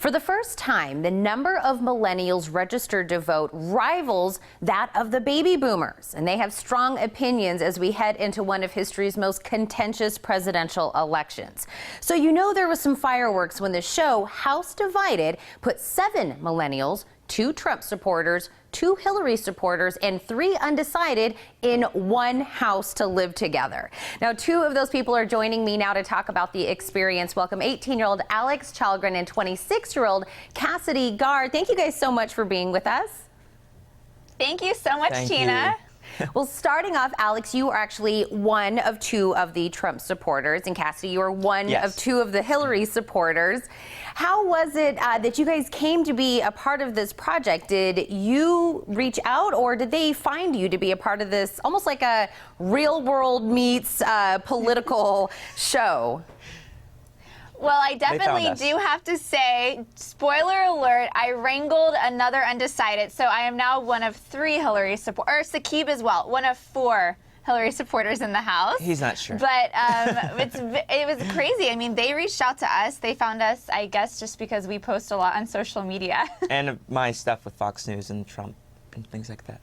For the first time, the number of millennials registered to vote rivals that of the baby boomers, and they have strong opinions as we head into one of history's most contentious presidential elections. So you know there was some fireworks when the show House Divided put 7 millennials, 2 Trump supporters, 2 Hillary supporters, and 3 undecided in one house to live together. Now, 2 of those people are joining me now to talk about the experience. Welcome 18-year-old Alex Chalgren and 26-year-old Cassidy Gard. Thank you guys so much for being with us. Thank you so much, Tina. Well, starting off, Alex, you are actually one of 2 of the Trump supporters, and Cassidy, you are one of 2 of the Hillary supporters. How was it that you guys came to be a part of this project? Did you reach out, or did they find you to be a part of this, almost like a real world meets political show? Well, I definitely do have to say, spoiler alert, I wrangled another undecided, so I am now one of 3 Hillary supporters, or Sakib as well, one of 4 Hillary supporters in the House. He's not sure. But it was crazy. I mean, they reached out to us. They found us, I guess, just because we post a lot on social media. And my stuff with Fox News and Trump and things like that.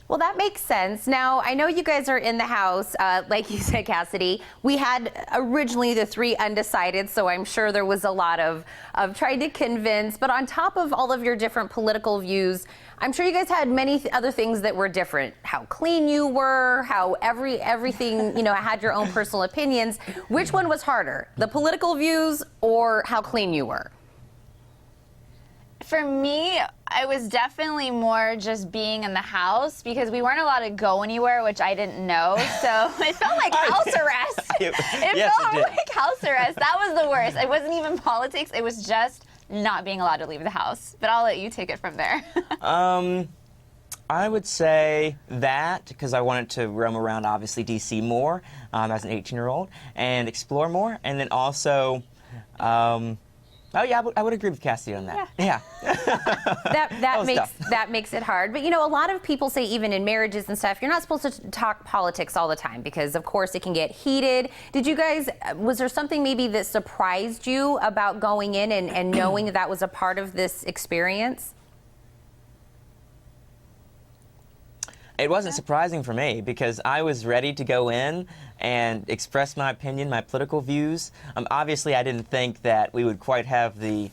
Well, that makes sense. Now, I know you guys are in the House, like you said, Cassidy. We had originally the 3 undecided, so I'm sure there was a lot of trying to convince. But on top of all of your different political views, I'm sure you guys had many other things that were different. How clean you were, how everything, you know, had your own personal opinions. Which one was harder, the political views or how clean you were? For me, I was definitely more just being in the house because we weren't allowed to go anywhere, which I didn't know. So it felt like house arrest. It felt like house arrest. That was the worst. It wasn't even politics. It was just not being allowed to leave the house. But I'll let you take it from there. I would say that because I wanted to roam around, obviously, D.C. more as an 18-year-old and explore more. And then also... oh yeah, I would agree with Cassidy on that. Yeah. that makes it hard. But you know, a lot of people say even in marriages and stuff, you're not supposed to talk politics all the time because of course it can get heated. Did you guys, was there something maybe that surprised you about going in and knowing that was a part of this experience? It wasn't surprising for me because I was ready to go in and express my opinion, my political views. Obviously, I didn't think that we would quite have the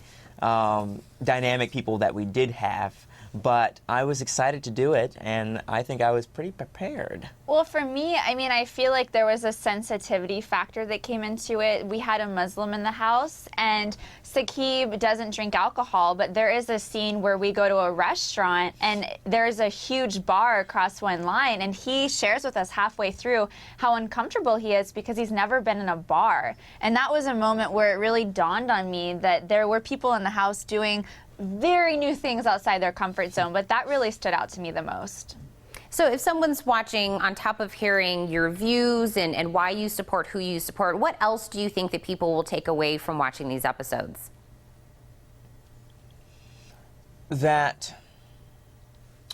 dynamic people that we did have, but I was excited to do it, and I think I was pretty prepared. Well, for me, I mean, I feel like there was a sensitivity factor that came into it. We had a Muslim in the house, and Sakib doesn't drink alcohol, but there is a scene where we go to a restaurant, and there's a huge bar across one line, and he shares with us halfway through how uncomfortable he is because he's never been in a bar. And that was a moment where it really dawned on me that there were people in the house doing very new things outside their comfort zone, but that really stood out to me the most. So if someone's watching, on top of hearing your views and why you support who you support, what else do you think that people will take away from watching these episodes? That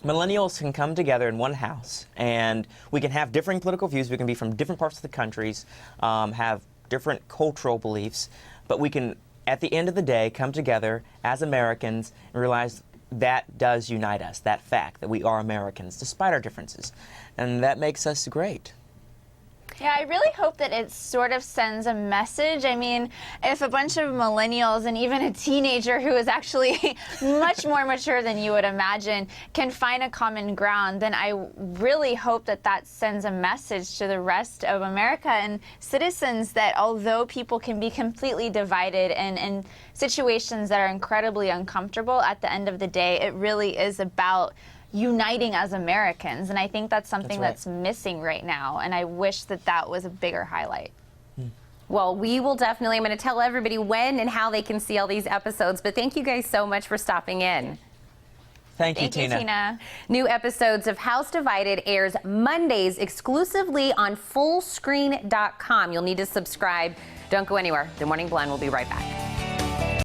millennials can come together in one house, and we can have differing political views. We can be from different parts of the countries, have different cultural beliefs, but we can, at the end of the day, come together as Americans and realize that does unite us, that fact that we are Americans, despite our differences. And that makes us great. Yeah, I really hope that it sort of sends a message. I mean, if a bunch of millennials and even a teenager who is actually much more mature than you would imagine can find a common ground, then I really hope that that sends a message to the rest of America and citizens that although people can be completely divided and in situations that are incredibly uncomfortable, at the end of the day, it really is about uniting as Americans, and I think that's something that's missing right now, and I wish that that was a bigger highlight. Well, we will definitely, I'm going to tell everybody when and how they can see all these episodes, but thank you guys so much for stopping in. Thank you, Tina. New episodes of House Divided airs Mondays exclusively on fullscreen.com. You'll need to subscribe. Don't go anywhere. The Morning Blend will be right back.